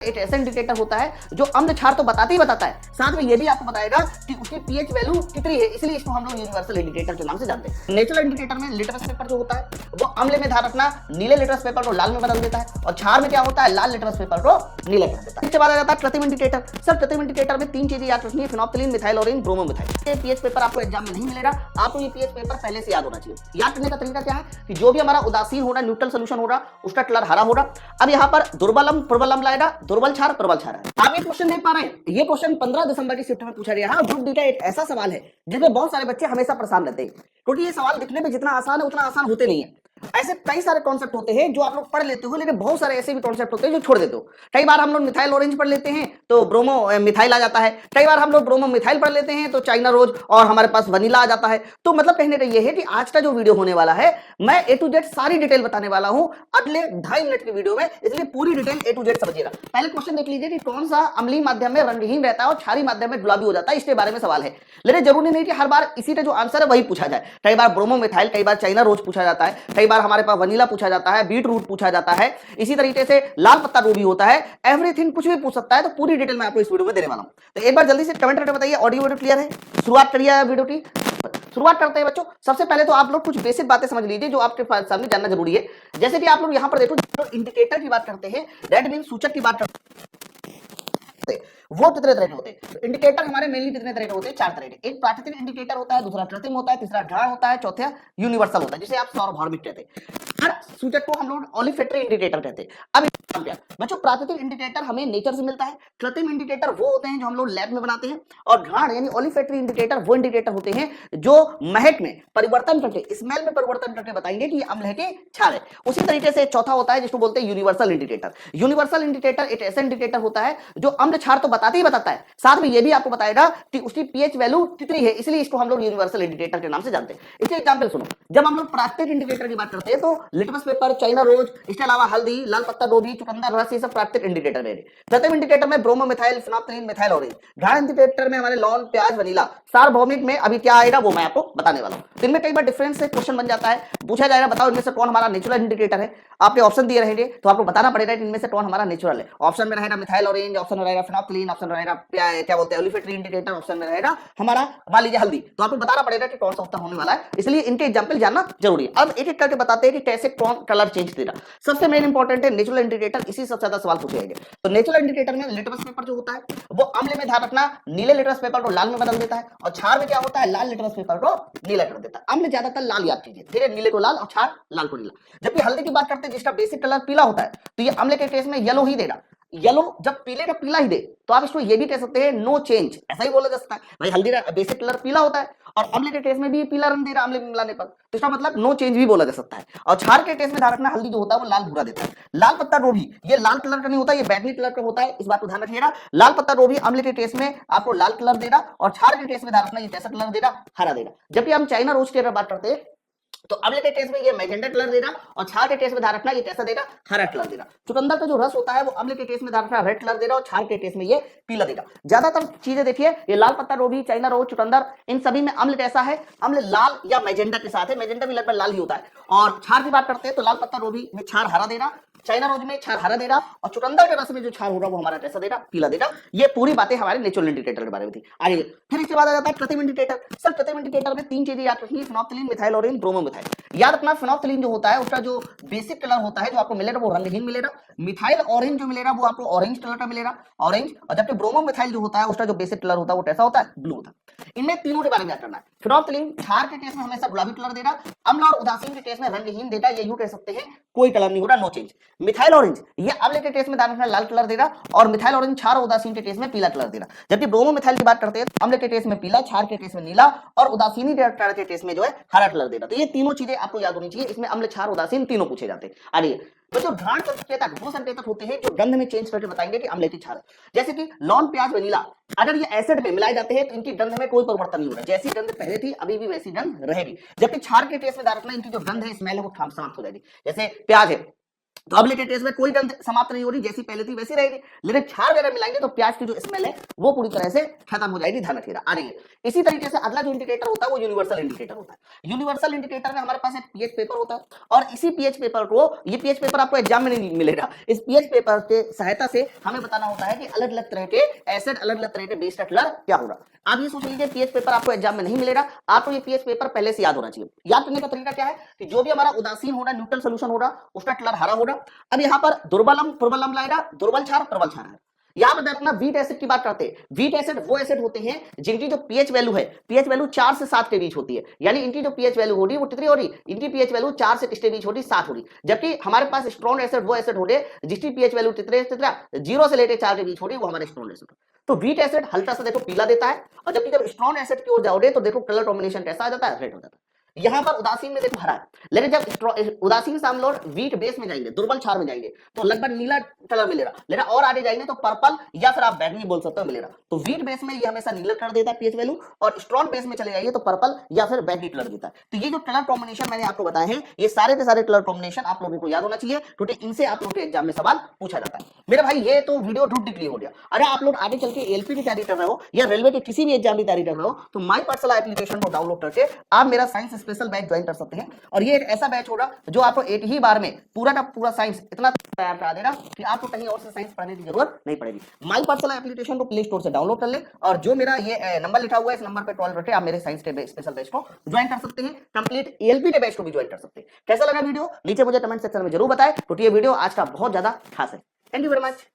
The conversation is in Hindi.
एक ऐसा इंडिकेटर होता है जो अम्ल क्षार तो बताते ही बताता है, साथ में ये भी आपको बताएगा कि उसकी पीएच वैल्यू कितनी है, इसलिए इसको हम लोग यूनिवर्सल इंडिकेटर के नाम से जानते हैं। नेचुरल इंडिकेटर में लिटमस पेपर जो होता है वो अम्ल में ध्यान रखना नीले लिटमस पेपर को लाल में बदल देता है, और क्षार में क्या होता है लाल लिटमस पेपर को नीले कर देता है। इसके बाद आ जाता है कृत्रिम इंडिकेटर। सर कृत्रिम इंडिकेटर में तीन चीजें याद रखनी है, phenolphthalein, methyl orange, bromo methyl. ये पीएच पेपर आपको एग्जाम में नहीं मिलेगा, आपको ये पीएच पेपर पहले से याद होना चाहिए। याद करने का तरीका क्या है कि जो भी हमारा उदासीन हो रहा है, न्यूट्रल सोल्यूशन हो रहा, उसका कलर हरा होगा। अब यहाँ पर दुर्बलम प्रबलम लाएगा, दुर्बल क्षार प्रबल क्षार है। आप ये क्वेश्चन देख पा रहे हैं, ये क्वेश्चन 15 दिसंबर की शिफ्ट में पूछा गया है। ग्रुप डी का एक ऐसा सवाल है जिसमें बहुत सारे बच्चे हमेशा परेशान रहते हैं, क्योंकि ये सवाल दिखने में जितना आसान है उतना आसान होते नहीं है। ऐसे कई सारे कॉन्सेप्ट होते हैं जो आप लोग पढ़ लेते हो, लेकिन बहुत सारे ऐसे भी कॉन्सेप्ट होते हैं जो छोड़ देते हो। कई बार हम लोग मिथाइल ऑरेंज पढ़ लेते हैं तो ब्रोमो मिथाइल आ जाता है, कई बार हम लोग ब्रोमो मिथाइल पढ़ लेते हैं तो चाइना रोज और हमारे पास वनीला आ जाता है। तो मतलब कहने का ये है कि आज का जो वीडियो होने वाला है, मैं ए टू जेड सारी डिटेल बताने वाला हूं अगले 2.5 मिनट की वीडियो में, इसलिए पूरी डिटेल ए टू जेड समझिएगा। पहले क्वेश्चन देख लीजिए कि कौन सा अम्लीय माध्यम में रंगहीन रहता है और क्षारीय माध्यम में गुलाबी हो जाता है, इसके बारे में सवाल है। लेकिन जरूरी नहीं कि हर बार इसी का जो आंसर है वही पूछा जाए। कई बार ब्रोमो मिथाइल, कई बार चाइना रोज पूछा जाता है, कई बार हमारे पास वनीला पूछा जाता है, बीट रूट पूछा जाता है, इसी तरीके से लाल पत्ता गोभी होता है। एवरीथिंग कुछ भी पूछ सकता है, तो पूरी डिटेल मैं आपको इस वीडियो में देने वाला हूं। तो एक बार जल्दी से कमेंट करके बताइए ऑडियो वीडियो क्लियर है। शुरुआत करिए वीडियो की, शुरुआत करते हैं बच्चों। सबसे पहले तो आप लोग कुछ बेसिक बातें समझ लीजिए जो आपके सामने जानना जरूरी है। जैसे कि आप लोग यहां पर देखो, जो इंडिकेटर की बात करते हैं, दैट मीन सूचक की बात करते हैं, वो कितने तरह के होते हैं। तो इंडिकेटर हमारे मेनली कितने तरह के होते हैं, 4 तरह के। एक प्राकृतिक इंडिकेटर होता है, दूसरा कृत्रिम होता है, तीसरा ढाल होता है, चौथा यूनिवर्सल होता है, जिसे आप सार्वभौमिक कहते हैं। हर सूचक को हम लोग ओलिफैक्टरी इंडिकेटर कहते हैं। अब बच्चों, प्राकृतिक इंडिकेटर हमें नेचर से मिलता है, कृत्रिम इंडिकेटर वो होते हैं जो हम लोग लैब में बनाते हैं, और घाड़ यानी ओलिफैक्टरी इंडिकेटर वो इंडिकेटर होते हैं जो महक में परिवर्तन करके, स्मेल में परिवर्तन करके बताएंगे कि अम्ल है कि क्षार है। उसी तरीके से चौथा होता है जिसको बोलते हैं यूनिवर्सल इंडिकेटर। यूनिवर्सल इंडिकेटर एक ऐसा इंडिकेटर होता है जो अम्ल क्षार तो बताते ही बताता है, साथ में ये भी आपको बताएगा कि उसकी पीएच वैल्यू कितनी है, इसलिए इसको हम लोग यूनिवर्सल इंडिकेटर के नाम से जानते हैं। इसके एग्जांपल सुनो। जब हम लोग प्राकृतिक इंडिकेटर की बात करते हैं तो लिटमस पेपर, चाइना रोज, इसके अलावा हल्दी, लाल पत्ता गोभी, चुकंदर रस, ये सब प्राकृतिक इंडिकेटर है। कृत्रिम इंडिकेटर में bromo methyl, phenolphthalein, methyl orange. Ghad indicator में हमारे लौंग, प्याज, वनीला। सार्वभौमिक में अभी क्या आएगा वो मैं आपको बताने वाला हूं। इनमें कई बार डिफरेंस से क्वेश्चन बन जाता है, पूछा जाएगा बताओ इनमें से कौन हमारा नेचुरल इंडिकेटर है। आपके ऑप्शन दिए रहेंगे तो आपको बताना पड़ेगा कि इनमें से कौन हमारा नेचुरल है। ऑप्शन में रहेगा मिथाइल ऑरेंज, ऑप्शन में रहेगा फिनोप्थिलीन, ऑप्शन में रहेगा क्या बोलते हैं ओलिफैक्टरी इंडिकेटर, ऑप्शन में रहेगा हमारा मान लीजिए हल्दी। तो आपको बताना पड़ेगा कि कौन सा उत्तर होने वाला है, इसलिए इनके एग्जांपल जानना जरूरी है। अब एक एक करके बताते हैं कि कैसे कौन कलर चेंज देगा। सबसे मेन इंपॉर्टेंट है नेचुरल इंडिकेटर, इसी सबसे ज्यादा सवाल पूछे जाएंगे। तो नेचुरल इंडिकेटर में लिटमस पेपर जो होता है वो अम्ल में ध्यान रखना नीले लिटमस पेपर को लाल में बदल देता है, और क्षार में क्या होता है लाल लिटमस पेपर को नीला कर देता है। अम्ल ज्यादातर लाल याद कीजिए, ठीक है, नीले को लाल और क्षार लाल को नीला। जबकि हल्दी की बात करते हैं जिसका बेसिक कलर पीला होता है, तो ये अम्ल के केस में येलो ही देगा। येलो जब पीले का पीला ही दे तो आप इसको ये भी कह सकते हैं नो चेंज, ऐसा ही बोला जा सकता है। भाई हल्दी का बेसिक कलर पीला होता है और अम्ल के टेस्ट में भी पीला रंग दे रहा अम्ल में मिलाने पर, तो इसका मतलब नो चेंज भी बोला जा सकता है। और क्षार के टेस्ट में ध्यान रखना हल्दी जो होता है वो लाल भूरा देता है। लाल पत्ता गोभी ये लाल कलर का नहीं होता, ये बैगनी कलर का होता है, इस बात को ध्यान रखिएगा। लाल पत्ता गोभी अम्ल के टेस्ट में आपको लाल कलर देगा, और क्षार के टेस्ट में ध्यान रखना ये कैसा कलर देगा, हरा देगा। जबकि हम चाइना रोज की बात करते हैं तो अम्ल के टेस्ट में ये मैजेंडा कलर देगा, और क्षार के टेस्ट में ध्यान रखना ये कैसा देगा, हरा कलर देगा। चुकंदर का जो रस होता है वो अम्ल के टेस्ट में ध्यान रखना रेड कलर देगा, और क्षार के टेस्ट में ये पीला देगा। ज्यादातर चीजें देखिए, ये लाल पत्ता गोभी, चाइना रोज, चुकंदर, इन सभी में अम्ल कैसा है, अम्ल लाल या मैजेंडा के साथ है। मैजेंडा भी लगभग लाल ही होता है। और क्षार की बात करते हैं तो लाल पत्ता गोभी में क्षार हरा देगा, चाइना रोज में क्षार हरा देगा, और चुकंदर के रस में जो क्षार होगा वो हमारा कैसा देगा, पीला देगा। ये पूरी बातें हमारे नेचुरल इंडिकेटर के बारे में थी। आगे फिर इसके बाद आ जाता है कृत्रिम इंडिकेटर। सर कृत्रिम इंडिकेटर में 3 चीजें याद रखनी है, phenolphthalein, methyl orange, bromo methyl. याद रखना फिनोप्थिलीन जो होता है उसका जो बेसिक कलर होता है जो आपको मिलेगा वो रंगहीन मिलेगा। मिथाइल ऑरेंज जो मिलेगा वो आपको ऑरेंज कलर का मिलेगा, ऑरेंज। और जबकि ब्रोमो मिथाइल जो होता है उसका जो बेसिक कलर होता है वो कैसा होता है, ब्लू होता है। इनमें तीनों के बारे में याद करना है। फिनोप्थिलीन क्षार के केस में हमेशा गुलाबी कलर देगा, अम्ल और उदासीन के केस में रंगहीन देगा, ये यूं कह सकते हैं कोई कलर नहीं होगा, नो चेंज। मिथाइल ऑरेंज ये अम्ल के केस में लाल कलर देगा, और मिथाइल ऑरेंज क्षार और उदासीन के केस में पीला कलर देगा। जबकि ब्रोमो मिथाइल की बात करते हैं अम्ल के केस में पीला, क्षार के केस में नीला, और उदासीनी के केस में जो है हरा कलर देगा। तो ये तीनों चीजें आपको याद होनी चाहिए, इसमें अम्ल, क्षार, उदासीन तीनों पूछे जाते हैं। आइए तो जो घाट संकेतक वो संकेतक होते हैं जो गंध में चेंज करके बताएंगे कि अम्ल की क्षार है। जैसे कि लौंग, प्याज, वनीला, अगर ये एसिड में मिलाए जाते हैं तो इनकी गंध में कोई परिवर्तन नहीं होगा, जैसी गंध पहले थी अभी भी वैसी गंध रहेगी। जबकि क्षार के केस में ध्यान रखना इनकी जो गंध है, स्मेल है, वो समाप्त हो जाएगी। जैसे प्याज है, तो अब लेटेस्ट टेस्ट में कोई गंध समाप्त नहीं हो रही, जैसी पहले थी वैसी रहेगी, लेकिन क्षार वगैरह मिलाएंगे तो प्याज की जो स्मेल है वो पूरी तरह से खत्म हो जाएगी। ध्यान रखिएगा। आ रही है। इसी तरीके से अगला जो इंडिकेटर होता है वो यूनिवर्सल इंडिकेटर होता है। यूनिवर्सल इंडिकेटर में हमारे पास एक पीएच पेपर होता है, और इसी पीएच पेपर को, ये पीएच पेपर आपको एग्जाम में नहीं मिलेगा, इस पीएच पेपर के सहायता से हमें बताना होता है कि अलग अलग तरह के एसिड, अलग अलग तरह के बेस का कलर क्या होगा। आप ये सोच लीजिए पीएच पेपर आपको एग्जाम में नहीं मिलेगा, आपको ये पीएच पेपर पहले से याद होना चाहिए। याद करने का तरीका क्या है कि जो भी हमारा उदासीन होगा, न्यूट्रल सोल्यूशन होगा, उसका कलर हरा होगा। अब यहाँ पर दुर्बलम प्रबलम लाएगा, दुर्बल क्षार प्रबल क्षार है। यहां पर अपना वीट एसिड की बात करते हैं। वीट एसिड वो एसिड होते हैं जिनकी जो पीएच वैल्यू है, पीएच वैल्यू 4 से 7 के बीच होती है, यानी इनकी जो पीएच वैल्यू होगी वो कितनी हो रही, इनकी पीएच वैल्यू 4 से किसके बीच होगी, 7 होगी। जबकि हमारे पास स्ट्रॉन्ग एसिड वो एसिड होंगे जिसकी पीएच वैल्यू कितने 0 से लेकर 4 के बीच होगी, वो हमारे स्ट्रॉन्ग एसिड। तो वीट एसिड हल्का सा देखो पीला देता है, और जबकि जब स्ट्रॉन्ग एसिड की ओर जाओगे तो देखो कलर कॉम्बिनेशन कैसा आ जाता है, रेड हो जाता है। यहां पर उदासीन में देखो हरा है, लेकिन जब उदासीन से हम लोग वीट बेस में जाएंगे, दुर्बल क्षार में जाएंगे तो लगभग नीला कलर मिलेगा, लेकिन और आगे जाएंगे तो पर्पल या फिर आप बैगनी बोल सकते हो मिलेगा। तो वीट बेस में ये हमेशा नीला कलर देता है पीएच वैल्यू, और स्ट्रॉन्ग बेस में चले जाइए तो पर्पल या फिर बैगनी कलर देता है। तो ये जो कलर कॉम्बिनेशन मैंने आपको बताया है, ये सारे के सारे कलर कॉम्बिनेशन आप लोगों को याद होना चाहिए, क्योंकि इनसे आप लोगों के एग्जाम में सवाल पूछा जाता है। मेरे भाई ये तो वीडियो ढूंढ क्लियर हो गया। अगर आप लोग आगे चल के एलपी की तैयारी कर रहे हो या रेलवे के किसी भी एग्जाम की तैयारी कर रहे हो, तो माई पाठशाला एप्लीकेशन को डाउनलोड करके आप मेरा साइंस स्पेशल बैच ज्वाइन कर सकते हैं। और ये एक ऐसा बैच होगा जो आपको एक ही बार में पूरा का पूरा साइंस इतना तैयार करा देगा कि आपको कहीं और से साइंस पढ़ने की जरूरत नहीं पड़ेगी। माई पाठशाला एप्लीकेशन को प्ले स्टोर से डाउनलोड कर ले, और जो मेरा ये नंबर लिखा हुआ है इस नंबर पे कॉल करके आप मेरे साइंस के स्पेशल बैच को ज्वाइन कर सकते हैं। कंप्लीट एलपी के बैच को भी ज्वाइन कर सकते हैं। कैसा लगा वीडियो नीचे मुझे कमेंट सेक्शन में जरूर बताएं, क्योंकि ये वीडियो आज का बहुत ज्यादा खास है। Thank you very much.